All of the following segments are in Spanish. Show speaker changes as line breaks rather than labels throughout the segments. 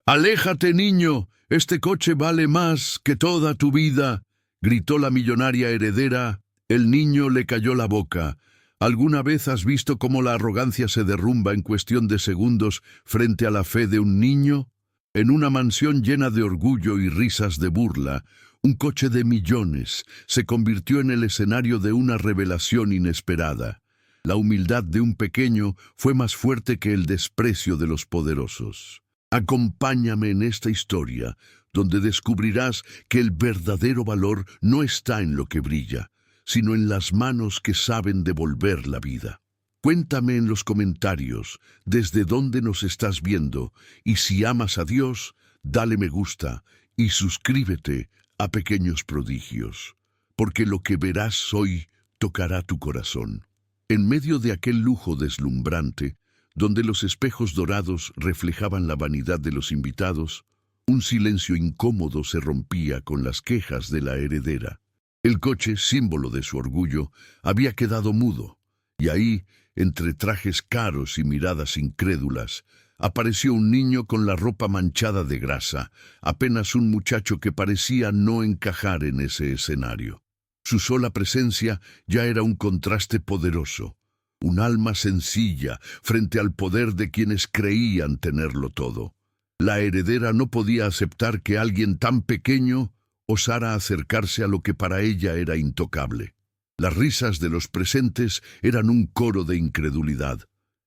«¡Aléjate, niño! Este coche vale más que toda tu vida», gritó la millonaria heredera. El niño le cayó la boca. ¿Alguna vez has visto cómo la arrogancia se derrumba en cuestión de segundos frente a la fe de un niño? En una mansión llena de orgullo y risas de burla, un coche de millones se convirtió en el escenario de una revelación inesperada. La humildad de un pequeño fue más fuerte que el desprecio de los poderosos. Acompáñame en esta historia, donde descubrirás que el verdadero valor no está en lo que brilla, sino en las manos que saben devolver la vida. Cuéntame en los comentarios desde dónde nos estás viendo, y si amas a Dios, dale me gusta y suscríbete a Pequeños Prodigios, porque lo que verás hoy tocará tu corazón. En medio de aquel lujo deslumbrante, donde los espejos dorados reflejaban la vanidad de los invitados, un silencio incómodo se rompía con las quejas de la heredera. El coche, símbolo de su orgullo, había quedado mudo, y ahí, entre trajes caros y miradas incrédulas, apareció un niño con la ropa manchada de grasa, apenas un muchacho que parecía no encajar en ese escenario. Su sola presencia ya era un contraste poderoso, un alma sencilla frente al poder de quienes creían tenerlo todo. La heredera no podía aceptar que alguien tan pequeño osara acercarse a lo que para ella era intocable. Las risas de los presentes eran un coro de incredulidad.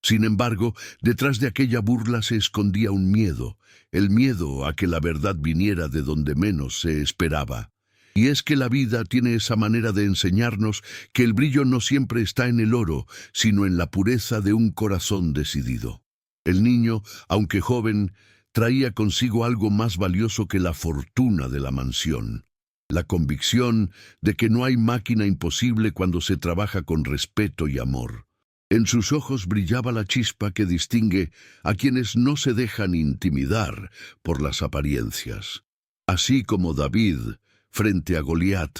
Sin embargo, detrás de aquella burla se escondía un miedo, el miedo a que la verdad viniera de donde menos se esperaba. Y es que la vida tiene esa manera de enseñarnos que el brillo no siempre está en el oro, sino en la pureza de un corazón decidido. El niño, aunque joven, traía consigo algo más valioso que la fortuna de la mansión: la convicción de que no hay máquina imposible cuando se trabaja con respeto y amor. En sus ojos brillaba la chispa que distingue a quienes no se dejan intimidar por las apariencias. Así como David, frente a Goliat,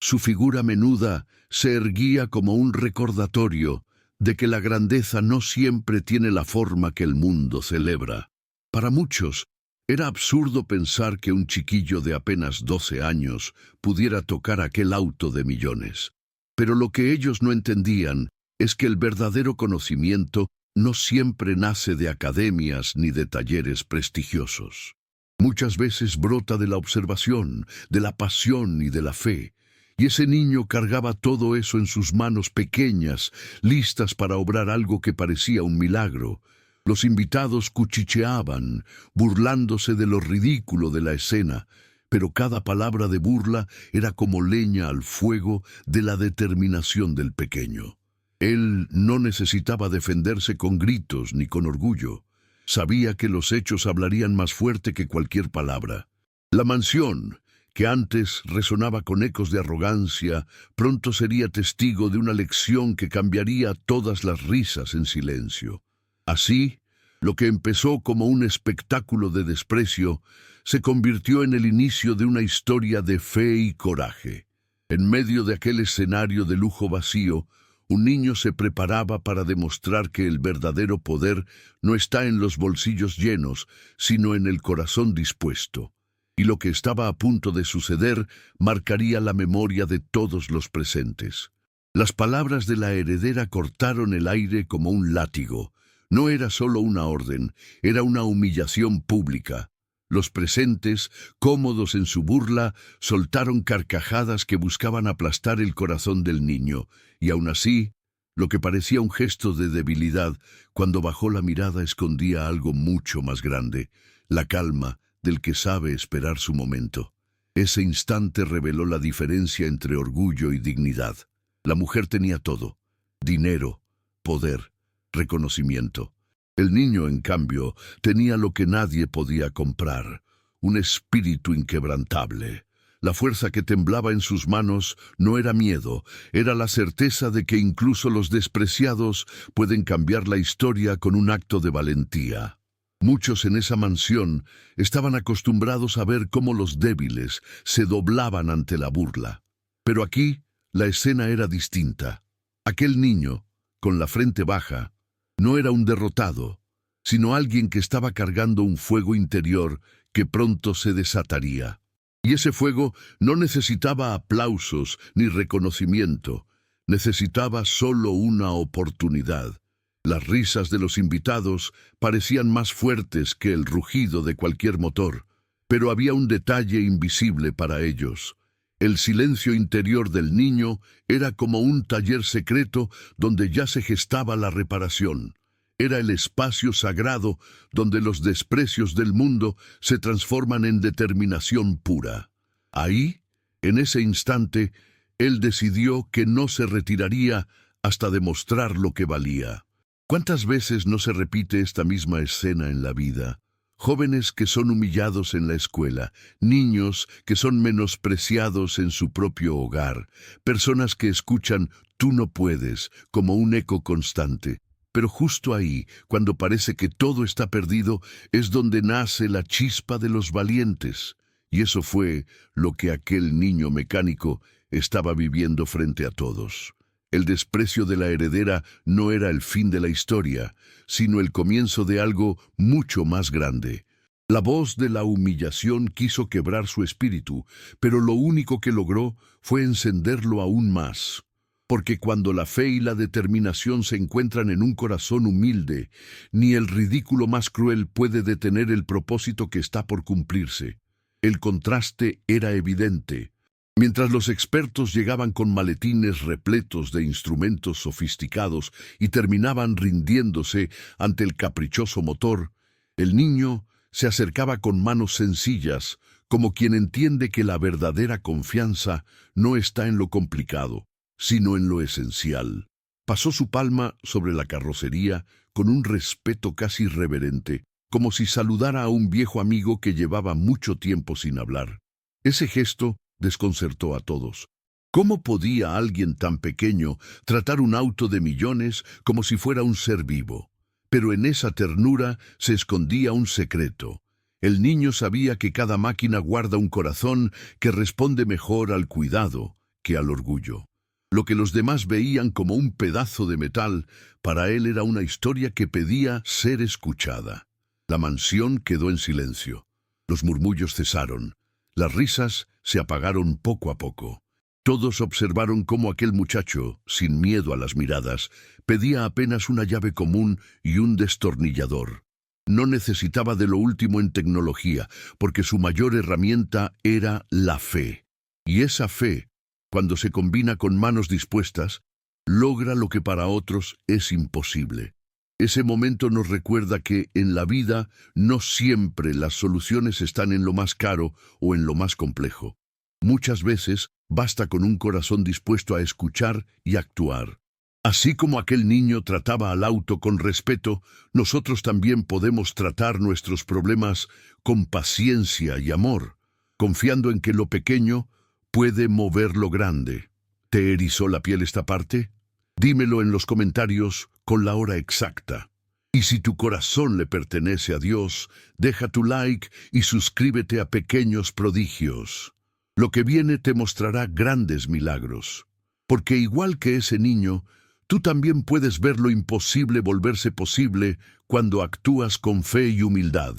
su figura menuda se erguía como un recordatorio de que la grandeza no siempre tiene la forma que el mundo celebra. Para muchos, era absurdo pensar que un chiquillo de apenas 12 años pudiera tocar aquel auto de millones. Pero lo que ellos no entendían es que el verdadero conocimiento no siempre nace de academias ni de talleres prestigiosos. Muchas veces brota de la observación, de la pasión y de la fe. Y ese niño cargaba todo eso en sus manos pequeñas, listas para obrar algo que parecía un milagro. Los invitados cuchicheaban, burlándose de lo ridículo de la escena, pero cada palabra de burla era como leña al fuego de la determinación del pequeño. Él no necesitaba defenderse con gritos ni con orgullo. Sabía que los hechos hablarían más fuerte que cualquier palabra. La mansión, que antes resonaba con ecos de arrogancia, pronto sería testigo de una lección que cambiaría todas las risas en silencio. Así, lo que empezó como un espectáculo de desprecio se convirtió en el inicio de una historia de fe y coraje. En medio de aquel escenario de lujo vacío, un niño se preparaba para demostrar que el verdadero poder no está en los bolsillos llenos, sino en el corazón dispuesto. Y lo que estaba a punto de suceder marcaría la memoria de todos los presentes. Las palabras de la heredera cortaron el aire como un látigo. No era solo una orden, era una humillación pública. Los presentes, cómodos en su burla, soltaron carcajadas que buscaban aplastar el corazón del niño, y aún así, lo que parecía un gesto de debilidad, cuando bajó la mirada escondía algo mucho más grande, la calma del que sabe esperar su momento. Ese instante reveló la diferencia entre orgullo y dignidad. La mujer tenía todo: dinero, poder, reconocimiento. El niño, en cambio, tenía lo que nadie podía comprar: un espíritu inquebrantable. La fuerza que temblaba en sus manos no era miedo, era la certeza de que incluso los despreciados pueden cambiar la historia con un acto de valentía. Muchos en esa mansión estaban acostumbrados a ver cómo los débiles se doblaban ante la burla. Pero aquí la escena era distinta. Aquel niño, con la frente baja, no era un derrotado, sino alguien que estaba cargando un fuego interior que pronto se desataría. Y ese fuego no necesitaba aplausos ni reconocimiento, necesitaba solo una oportunidad. Las risas de los invitados parecían más fuertes que el rugido de cualquier motor, pero había un detalle invisible para ellos. El silencio interior del niño era como un taller secreto donde ya se gestaba la reparación. Era el espacio sagrado donde los desprecios del mundo se transforman en determinación pura. Ahí, en ese instante, él decidió que no se retiraría hasta demostrar lo que valía. ¿Cuántas veces no se repite esta misma escena en la vida? Jóvenes que son humillados en la escuela, niños que son menospreciados en su propio hogar, personas que escuchan «tú no puedes» como un eco constante. Pero justo ahí, cuando parece que todo está perdido, es donde nace la chispa de los valientes. Y eso fue lo que aquel niño mecánico estaba viviendo frente a todos. El desprecio de la heredera no era el fin de la historia, sino el comienzo de algo mucho más grande. La voz de la humillación quiso quebrar su espíritu, pero lo único que logró fue encenderlo aún más. Porque cuando la fe y la determinación se encuentran en un corazón humilde, ni el ridículo más cruel puede detener el propósito que está por cumplirse. El contraste era evidente. Mientras los expertos llegaban con maletines repletos de instrumentos sofisticados y terminaban rindiéndose ante el caprichoso motor, el niño se acercaba con manos sencillas, como quien entiende que la verdadera confianza no está en lo complicado, sino en lo esencial. Pasó su palma sobre la carrocería con un respeto casi reverente, como si saludara a un viejo amigo que llevaba mucho tiempo sin hablar. Ese gesto desconcertó a todos. ¿Cómo podía alguien tan pequeño tratar un auto de millones como si fuera un ser vivo? Pero en esa ternura se escondía un secreto. El niño sabía que cada máquina guarda un corazón que responde mejor al cuidado que al orgullo. Lo que los demás veían como un pedazo de metal, para él era una historia que pedía ser escuchada. La mansión quedó en silencio. Los murmullos cesaron. Las risas se apagaron poco a poco. Todos observaron cómo aquel muchacho, sin miedo a las miradas, pedía apenas una llave común y un destornillador. No necesitaba de lo último en tecnología, porque su mayor herramienta era la fe. Y esa fe, cuando se combina con manos dispuestas, logra lo que para otros es imposible. Ese momento nos recuerda que en la vida no siempre las soluciones están en lo más caro o en lo más complejo. Muchas veces basta con un corazón dispuesto a escuchar y actuar. Así como aquel niño trataba al auto con respeto, nosotros también podemos tratar nuestros problemas con paciencia y amor, confiando en que lo pequeño puede mover lo grande. ¿Te erizó la piel esta parte? Dímelo en los comentarios con la hora exacta. Y si tu corazón le pertenece a Dios, deja tu like y suscríbete a Pequeños Prodigios. Lo que viene te mostrará grandes milagros. Porque igual que ese niño, tú también puedes ver lo imposible volverse posible cuando actúas con fe y humildad.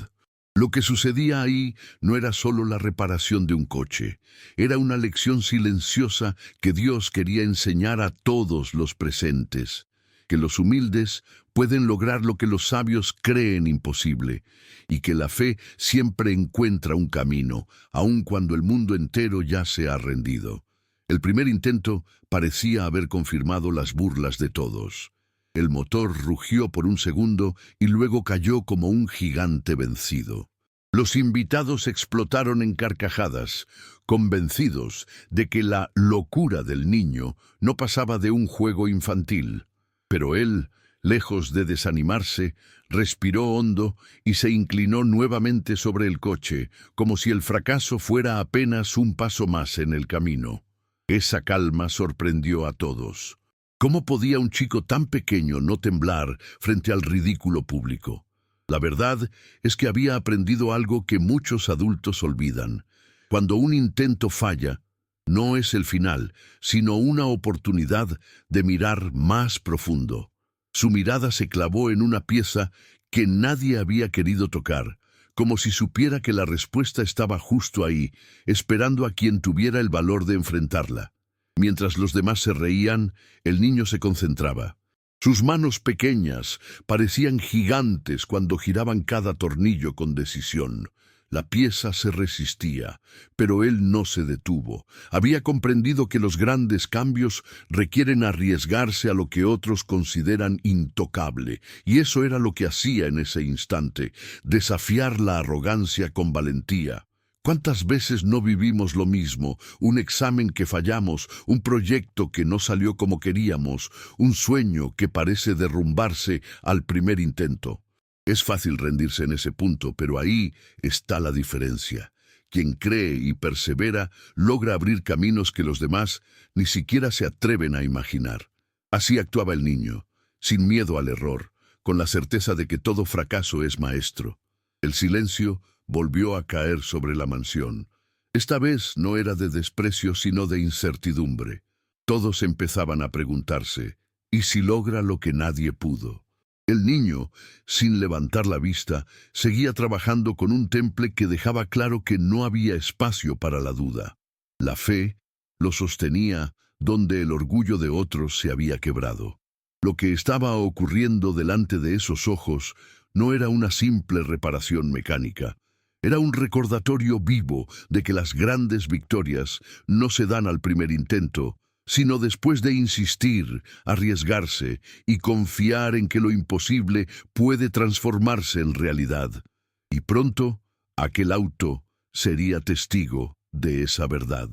Lo que sucedía ahí no era solo la reparación de un coche, era una lección silenciosa que Dios quería enseñar a todos los presentes, que los humildes pueden lograr lo que los sabios creen imposible, y que la fe siempre encuentra un camino, aun cuando el mundo entero ya se ha rendido. El primer intento parecía haber confirmado las burlas de todos. El motor rugió por un segundo y luego cayó como un gigante vencido. Los invitados explotaron en carcajadas, convencidos de que la locura del niño no pasaba de un juego infantil. Pero él, lejos de desanimarse, respiró hondo y se inclinó nuevamente sobre el coche, como si el fracaso fuera apenas un paso más en el camino. Esa calma sorprendió a todos. ¿Cómo podía un chico tan pequeño no temblar frente al ridículo público? La verdad es que había aprendido algo que muchos adultos olvidan. Cuando un intento falla, no es el final, sino una oportunidad de mirar más profundo. Su mirada se clavó en una pieza que nadie había querido tocar, como si supiera que la respuesta estaba justo ahí, esperando a quien tuviera el valor de enfrentarla. Mientras los demás se reían, el niño se concentraba. Sus manos pequeñas parecían gigantes cuando giraban cada tornillo con decisión. La pieza se resistía, pero él no se detuvo. Había comprendido que los grandes cambios requieren arriesgarse a lo que otros consideran intocable, y eso era lo que hacía en ese instante, desafiar la arrogancia con valentía. ¿Cuántas veces no vivimos lo mismo? Un examen que fallamos, un proyecto que no salió como queríamos, un sueño que parece derrumbarse al primer intento. Es fácil rendirse en ese punto, pero ahí está la diferencia. Quien cree y persevera logra abrir caminos que los demás ni siquiera se atreven a imaginar. Así actuaba el niño, sin miedo al error, con la certeza de que todo fracaso es maestro. El silencio volvió a caer sobre la mansión. Esta vez no era de desprecio, sino de incertidumbre. Todos empezaban a preguntarse, ¿y si logra lo que nadie pudo? El niño, sin levantar la vista, seguía trabajando con un temple que dejaba claro que no había espacio para la duda. La fe lo sostenía donde el orgullo de otros se había quebrado. Lo que estaba ocurriendo delante de esos ojos no era una simple reparación mecánica. Era un recordatorio vivo de que las grandes victorias no se dan al primer intento, sino después de insistir, arriesgarse y confiar en que lo imposible puede transformarse en realidad. Y pronto, aquel auto sería testigo de esa verdad.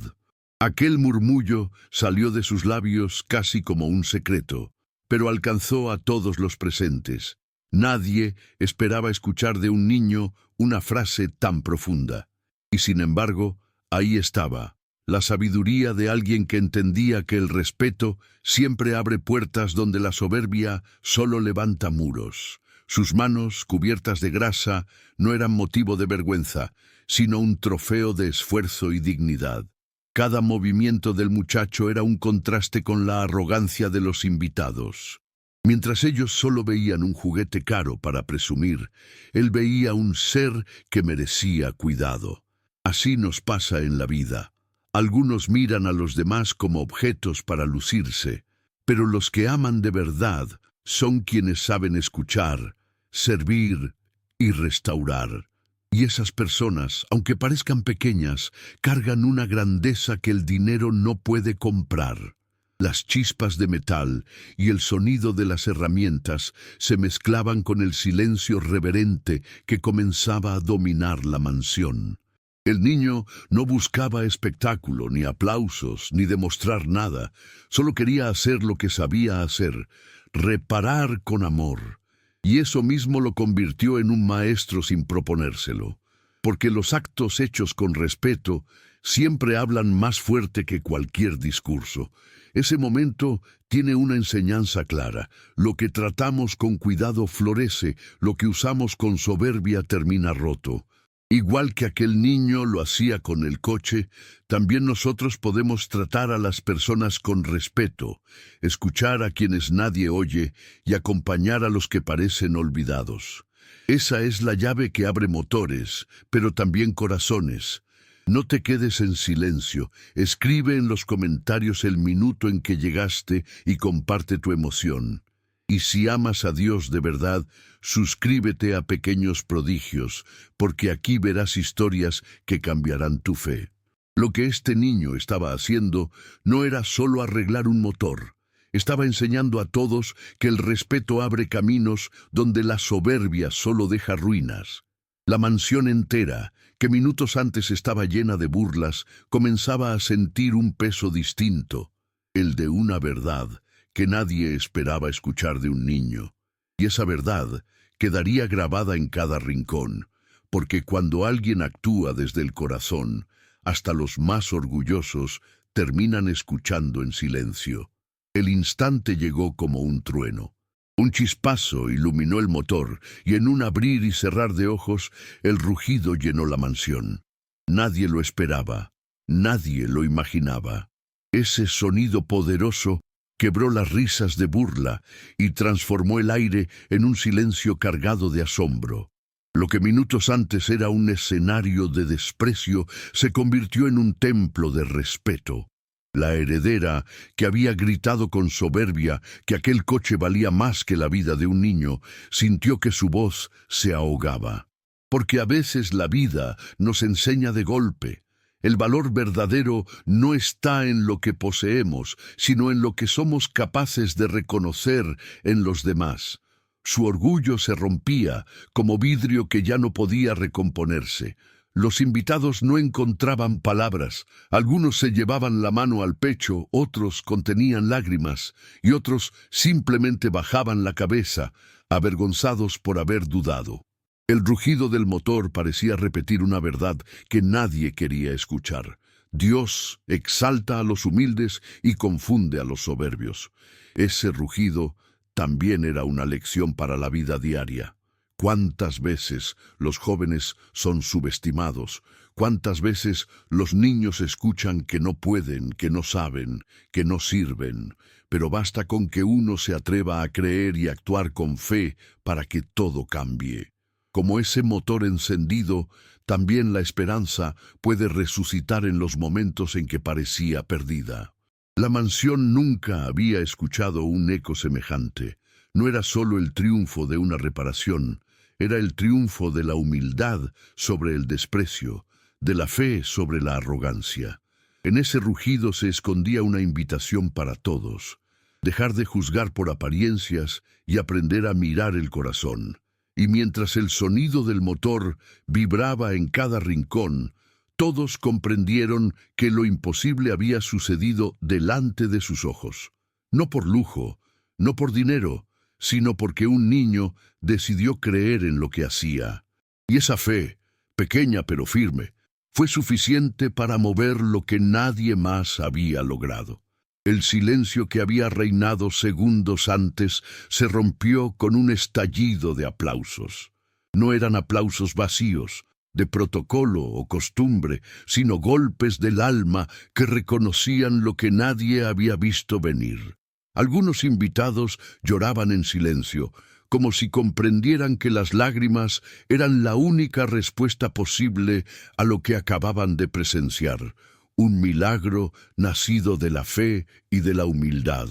Aquel murmullo salió de sus labios casi como un secreto, pero alcanzó a todos los presentes. Nadie esperaba escuchar de un niño una frase tan profunda. Y sin embargo, ahí estaba, la sabiduría de alguien que entendía que el respeto siempre abre puertas donde la soberbia solo levanta muros. Sus manos, cubiertas de grasa, no eran motivo de vergüenza, sino un trofeo de esfuerzo y dignidad. Cada movimiento del muchacho era un contraste con la arrogancia de los invitados. Mientras ellos solo veían un juguete caro para presumir, él veía un ser que merecía cuidado. Así nos pasa en la vida. Algunos miran a los demás como objetos para lucirse, pero los que aman de verdad son quienes saben escuchar, servir y restaurar. Y esas personas, aunque parezcan pequeñas, cargan una grandeza que el dinero no puede comprar. Las chispas de metal y el sonido de las herramientas se mezclaban con el silencio reverente que comenzaba a dominar la mansión. El niño no buscaba espectáculo, ni aplausos, ni demostrar nada. Solo quería hacer lo que sabía hacer, reparar con amor. Y eso mismo lo convirtió en un maestro sin proponérselo. Porque los actos hechos con respeto siempre hablan más fuerte que cualquier discurso. Ese momento tiene una enseñanza clara. Lo que tratamos con cuidado florece, lo que usamos con soberbia termina roto. Igual que aquel niño lo hacía con el coche, también nosotros podemos tratar a las personas con respeto, escuchar a quienes nadie oye y acompañar a los que parecen olvidados. Esa es la llave que abre motores, pero también corazones. No te quedes en silencio, escribe en los comentarios el minuto en que llegaste y comparte tu emoción. Y si amas a Dios de verdad, suscríbete a Pequeños Prodigios, porque aquí verás historias que cambiarán tu fe. Lo que este niño estaba haciendo no era solo arreglar un motor. Estaba enseñando a todos que el respeto abre caminos donde la soberbia solo deja ruinas. La mansión entera, que minutos antes estaba llena de burlas, comenzaba a sentir un peso distinto, el de una verdad que nadie esperaba escuchar de un niño. Y esa verdad quedaría grabada en cada rincón, porque cuando alguien actúa desde el corazón, hasta los más orgullosos terminan escuchando en silencio. El instante llegó como un trueno. Un chispazo iluminó el motor, y en un abrir y cerrar de ojos, el rugido llenó la mansión. Nadie lo esperaba, nadie lo imaginaba. Ese sonido poderoso quebró las risas de burla y transformó el aire en un silencio cargado de asombro. Lo que minutos antes era un escenario de desprecio se convirtió en un templo de respeto. La heredera, que había gritado con soberbia que aquel coche valía más que la vida de un niño, sintió que su voz se ahogaba. Porque a veces la vida nos enseña de golpe. El valor verdadero no está en lo que poseemos, sino en lo que somos capaces de reconocer en los demás. Su orgullo se rompía como vidrio que ya no podía recomponerse. Los invitados no encontraban palabras. Algunos se llevaban la mano al pecho, otros contenían lágrimas, y otros simplemente bajaban la cabeza, avergonzados por haber dudado. El rugido del motor parecía repetir una verdad que nadie quería escuchar. Dios exalta a los humildes y confunde a los soberbios. Ese rugido también era una lección para la vida diaria. ¿Cuántas veces los jóvenes son subestimados? ¿Cuántas veces los niños escuchan que no pueden, que no saben, que no sirven? Pero basta con que uno se atreva a creer y actuar con fe para que todo cambie. Como ese motor encendido, también la esperanza puede resucitar en los momentos en que parecía perdida. La mansión nunca había escuchado un eco semejante. No era solo el triunfo de una reparación, era el triunfo de la humildad sobre el desprecio, de la fe sobre la arrogancia. En ese rugido se escondía una invitación para todos: dejar de juzgar por apariencias y aprender a mirar el corazón. Y mientras el sonido del motor vibraba en cada rincón, todos comprendieron que lo imposible había sucedido delante de sus ojos. No por lujo, no por dinero, sino porque un niño decidió creer en lo que hacía. Y esa fe, pequeña pero firme, fue suficiente para mover lo que nadie más había logrado. El silencio que había reinado segundos antes se rompió con un estallido de aplausos. No eran aplausos vacíos, de protocolo o costumbre, sino golpes del alma que reconocían lo que nadie había visto venir. Algunos invitados lloraban en silencio, como si comprendieran que las lágrimas eran la única respuesta posible a lo que acababan de presenciar, un milagro nacido de la fe y de la humildad.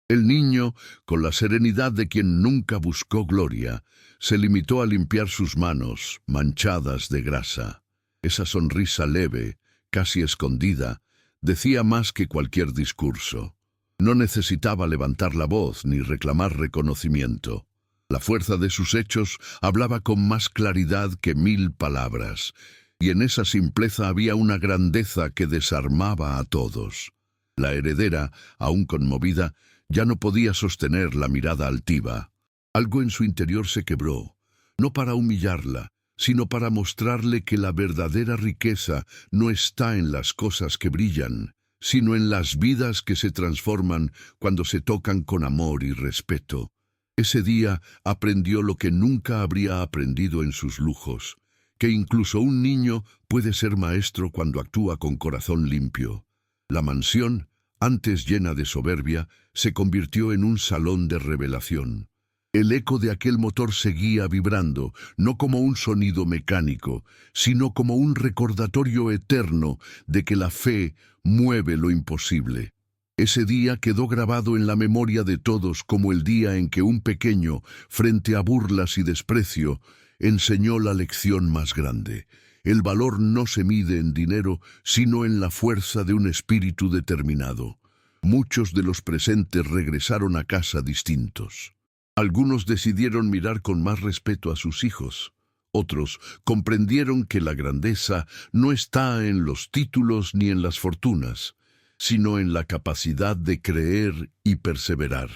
El niño, con la serenidad de quien nunca buscó gloria, se limitó a limpiar sus manos, manchadas de grasa. Esa sonrisa leve, casi escondida, decía más que cualquier discurso. No necesitaba levantar la voz ni reclamar reconocimiento. La fuerza de sus hechos hablaba con más claridad que 1000 palabras, y en esa simpleza había una grandeza que desarmaba a todos. La heredera, aún conmovida, ya no podía sostener la mirada altiva. Algo en su interior se quebró, no para humillarla, sino para mostrarle que la verdadera riqueza no está en las cosas que brillan, sino en las vidas que se transforman cuando se tocan con amor y respeto. Ese día aprendió lo que nunca habría aprendido en sus lujos, que incluso un niño puede ser maestro cuando actúa con corazón limpio. La mansión, antes llena de soberbia, se convirtió en un salón de revelación. El eco de aquel motor seguía vibrando, no como un sonido mecánico, sino como un recordatorio eterno de que la fe mueve lo imposible. Ese día quedó grabado en la memoria de todos como el día en que un pequeño, frente a burlas y desprecio, enseñó la lección más grande. El valor no se mide en dinero, sino en la fuerza de un espíritu determinado. Muchos de los presentes regresaron a casa distintos. Algunos decidieron mirar con más respeto a sus hijos. Otros comprendieron que la grandeza no está en los títulos ni en las fortunas, sino en la capacidad de creer y perseverar.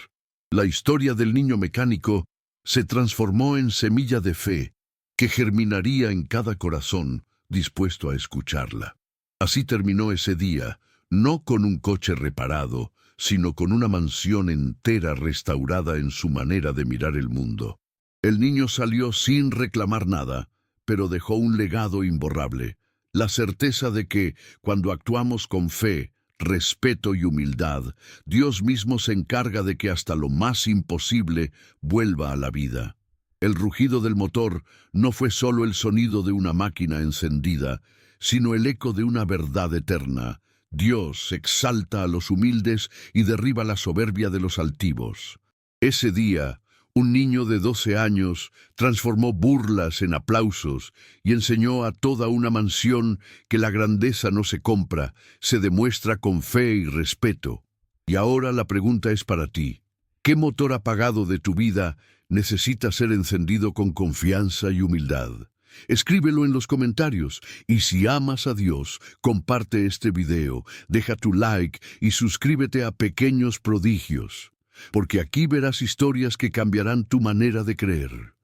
La historia del niño mecánico se transformó en semilla de fe que germinaría en cada corazón dispuesto a escucharla. Así terminó ese día, no con un coche reparado, sino con una mansión entera restaurada en su manera de mirar el mundo. El niño salió sin reclamar nada, pero dejó un legado imborrable, la certeza de que, cuando actuamos con fe, respeto y humildad, Dios mismo se encarga de que hasta lo más imposible vuelva a la vida. El rugido del motor no fue solo el sonido de una máquina encendida, sino el eco de una verdad eterna. Dios exalta a los humildes y derriba la soberbia de los altivos. Ese día, un niño de 12 años transformó burlas en aplausos y enseñó a toda una mansión que la grandeza no se compra, se demuestra con fe y respeto. Y ahora la pregunta es para ti. ¿Qué motor apagado de tu vida necesita ser encendido con confianza y humildad? Escríbelo en los comentarios y si amas a Dios, comparte este video, deja tu like y suscríbete a Pequeños Prodigios, porque aquí verás historias que cambiarán tu manera de creer.